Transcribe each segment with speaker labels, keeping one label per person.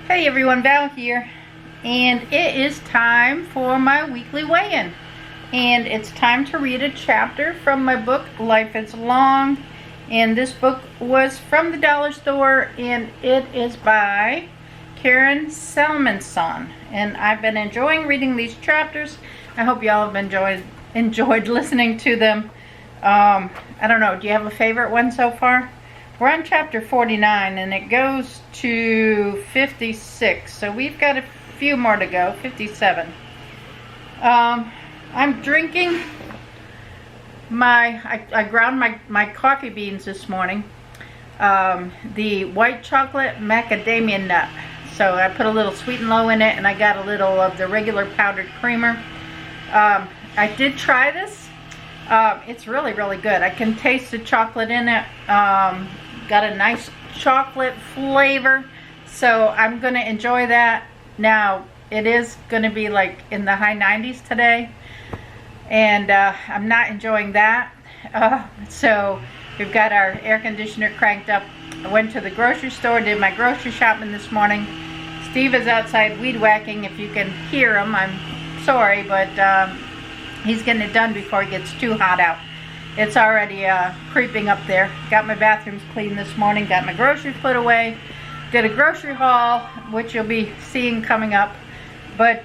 Speaker 1: Hey everyone, Val here, and it is time for my weekly weigh-in. And it's time to read a chapter from my book, Life is Long. And this book was from the dollar store, and it is by Karen Selmanson. And I've been enjoying reading these chapters. I hope y'all have enjoyed listening to them. I don't know, do you have a favorite one so far? We're on chapter 49 and it goes to 56, so we've got a few more to go. 57. I'm drinking I ground my coffee beans this morning, the white chocolate macadamia nut. So I put a little sweet and low in it, and I got a little of the regular powdered creamer. I did try this. It's really, really good. I can taste the chocolate in it. Got a nice chocolate flavor, so I'm going to enjoy that. Now, it is going to be like in the high 90s today, and I'm not enjoying that. So we've got our air conditioner cranked up. I went to the grocery store, did my grocery shopping this morning. Steve is outside weed whacking. If you can hear him, I'm sorry, but he's getting it done before it gets too hot out. It's already creeping up there. Got my bathrooms cleaned this morning, got my groceries put away, did a grocery haul, which you'll be seeing coming up. But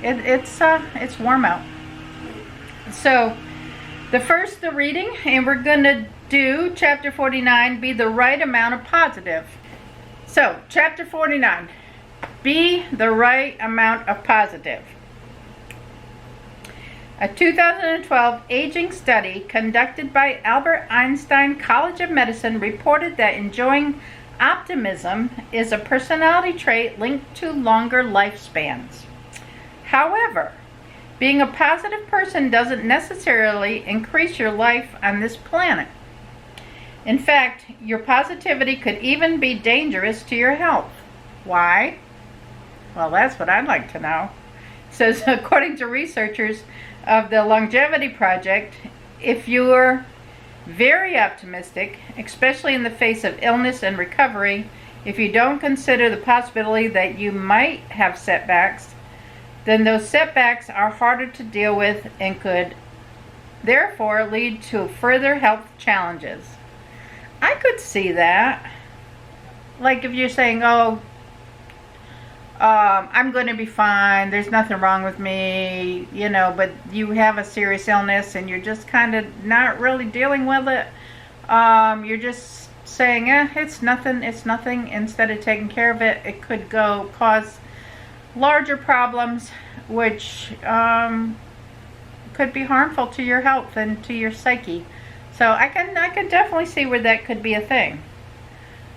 Speaker 1: it's warm out. So the reading, and we're gonna do chapter 49, be the right amount of positive. So chapter 49, be the right amount of positive. A 2012 aging study conducted by Albert Einstein College of Medicine reported that enjoying optimism is a personality trait linked to longer lifespans. However, being a positive person doesn't necessarily increase your life on this planet. In fact, your positivity could even be dangerous to your health. Why? Well, that's what I'd like to know. It says, according to researchers of the Longevity Project, if you're very optimistic, especially in the face of illness and recovery, if you don't consider the possibility that you might have setbacks, then those setbacks are harder to deal with and could therefore lead to further health challenges. I could see that. Like if you're saying, oh, I'm going to be fine, there's nothing wrong with me, you know, but you have a serious illness and you're just kind of not really dealing with it. You're just saying, it's nothing, instead of taking care of it. It could cause larger problems, which could be harmful to your health and to your psyche. So I can definitely see where that could be a thing.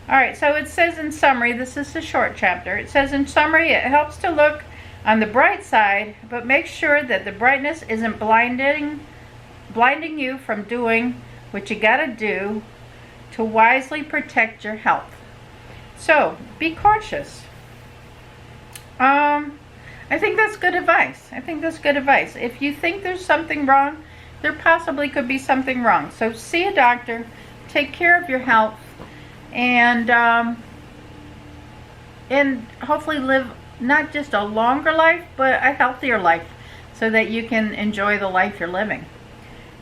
Speaker 1: Alright, so it says in summary, this is a short chapter. It says in summary, it helps to look on the bright side, but make sure that the brightness isn't blinding you from doing what you gotta do to wisely protect your health. So, be cautious. I think that's good advice. If you think there's something wrong, there possibly could be something wrong. So see a doctor, take care of your health, and hopefully live not just a longer life, but a healthier life, so that you can enjoy the life you're living.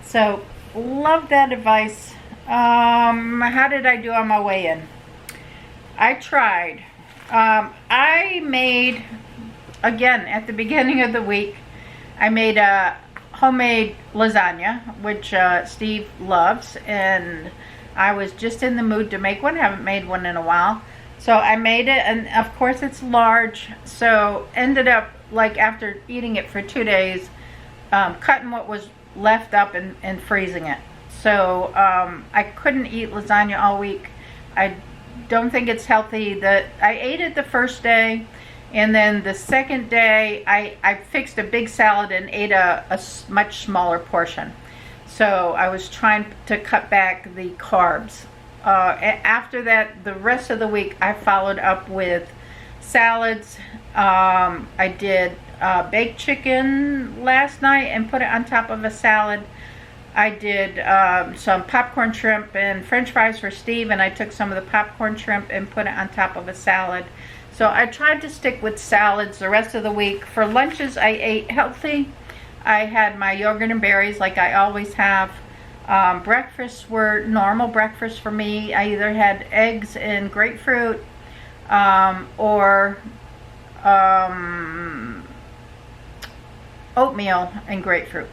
Speaker 1: So, love that advice. How did I do on my way in? I tried. I made, again, at the beginning of the week, I made a homemade lasagna, which Steve loves, and I was just in the mood to make one. Haven't made one in a while. So I made it, and of course it's large. So ended up, like after eating it for 2 days, cutting what was left up and freezing it. So I couldn't eat lasagna all week. I don't think it's healthy. I ate it the first day, and then the second day I fixed a big salad and ate a much smaller portion. So I was trying to cut back the carbs. After that, the rest of the week, I followed up with salads. I did baked chicken last night and put it on top of a salad. I did some popcorn shrimp and french fries for Steve, and I took some of the popcorn shrimp and put it on top of a salad. So I tried to stick with salads the rest of the week. For lunches, I ate healthy. I had my yogurt and berries like I always have. Breakfasts were normal breakfasts for me. I either had eggs and grapefruit or oatmeal and grapefruit.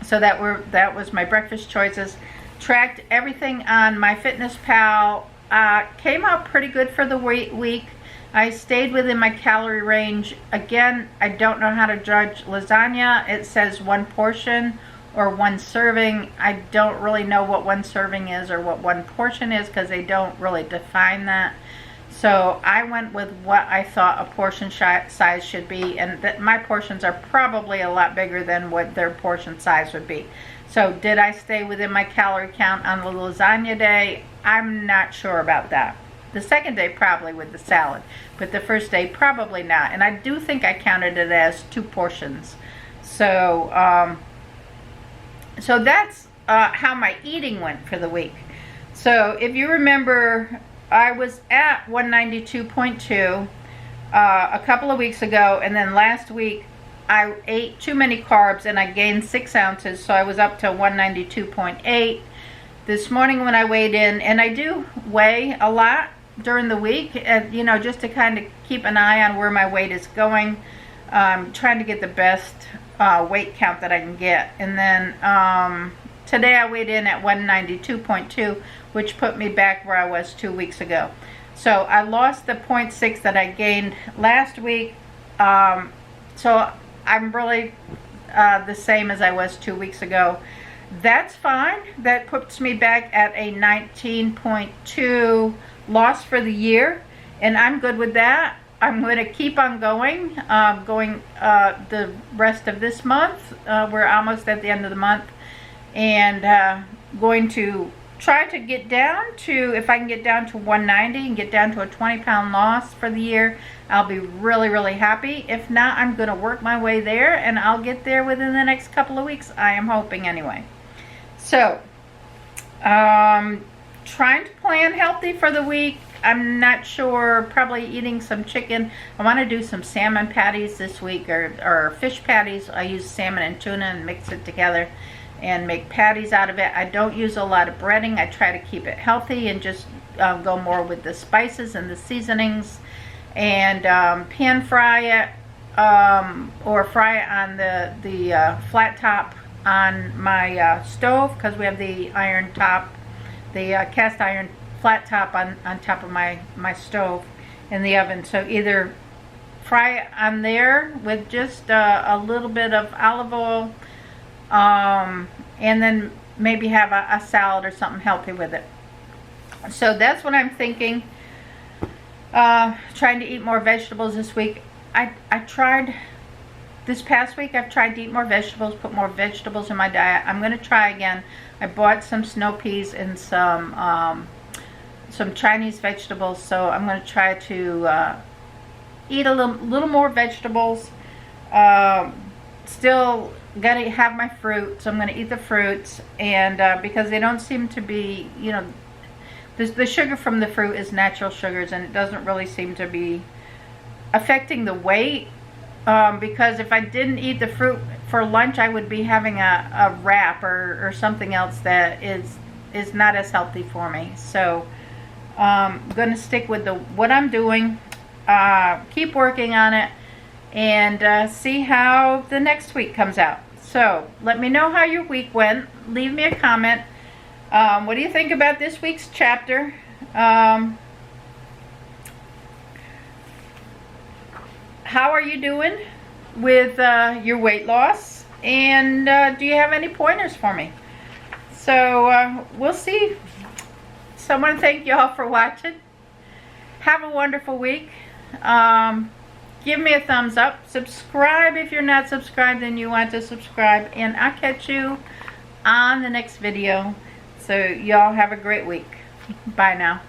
Speaker 1: So that was my breakfast choices. Tracked everything on MyFitnessPal. Came out pretty good for the week. I stayed within my calorie range. Again, I don't know how to judge lasagna. It says 1 portion or 1 serving. I don't really know what 1 serving is or what 1 portion is because they don't really define that. So I went with what I thought a portion size should be, and that my portions are probably a lot bigger than what their portion size would be. So did I stay within my calorie count on the lasagna day? I'm not sure about that. The second day probably with the salad, but the first day probably not. And I do think I counted it as 2 portions. So so that's how my eating went for the week. So if you remember, I was at 192.2 a couple of weeks ago, and then last week I ate too many carbs and I gained 6 ounces, so I was up to 192.8. This morning when I weighed in, and I do weigh a lot during the week, you know, just to kind of keep an eye on where my weight is going, trying to get the best weight count that I can get. And then today I weighed in at 192.2, which put me back where I was 2 weeks ago. So I lost the 0.6 that I gained last week. So I'm really the same as I was 2 weeks ago. That's fine. That puts me back at a 19.2 loss for the year, and I'm good with that. I'm going to keep on going, the rest of this month. We're almost at the end of the month, and going to try to get down to, if I can get down to 190 and get down to a 20-pound loss for the year, I'll be really, really happy. If not, I'm going to work my way there, and I'll get there within the next couple of weeks. I am hoping anyway. So, trying to plan healthy for the week. I'm not sure, probably eating some chicken. I want to do some salmon patties this week, or fish patties. I use salmon and tuna and mix it together and make patties out of it. I don't use a lot of breading. I try to keep it healthy and just go more with the spices and the seasonings, and pan fry it or fry it on the flat top on my stove, because we have the iron top, the cast iron flat top on top of my stove in the oven. So either fry it on there with just a little bit of olive oil, and then maybe have a salad or something healthy with it. So that's what I'm thinking. Trying to eat more vegetables this week. I tried this past week, I've tried to eat more vegetables, put more vegetables in my diet. I'm going to try again. I bought some snow peas and some Chinese vegetables, so I'm going to try to eat a little more vegetables. Still got to have my fruit, so I'm going to eat the fruits, and because they don't seem to be, you know, the sugar from the fruit is natural sugars, and it doesn't really seem to be affecting the weight. Because if I didn't eat the fruit for lunch, I would be having a wrap or something else that is not as healthy for me. So I'm going to stick with what I'm doing, keep working on it, and see how the next week comes out. So let me know how your week went. Leave me a comment. What do you think about this week's chapter? How are you doing with your weight loss? And do you have any pointers for me? So we'll see. So I want to thank you all for watching. Have a wonderful week. Give me a thumbs up. Subscribe if you're not subscribed and you want to subscribe. And I'll catch you on the next video. So y'all have a great week. Bye now.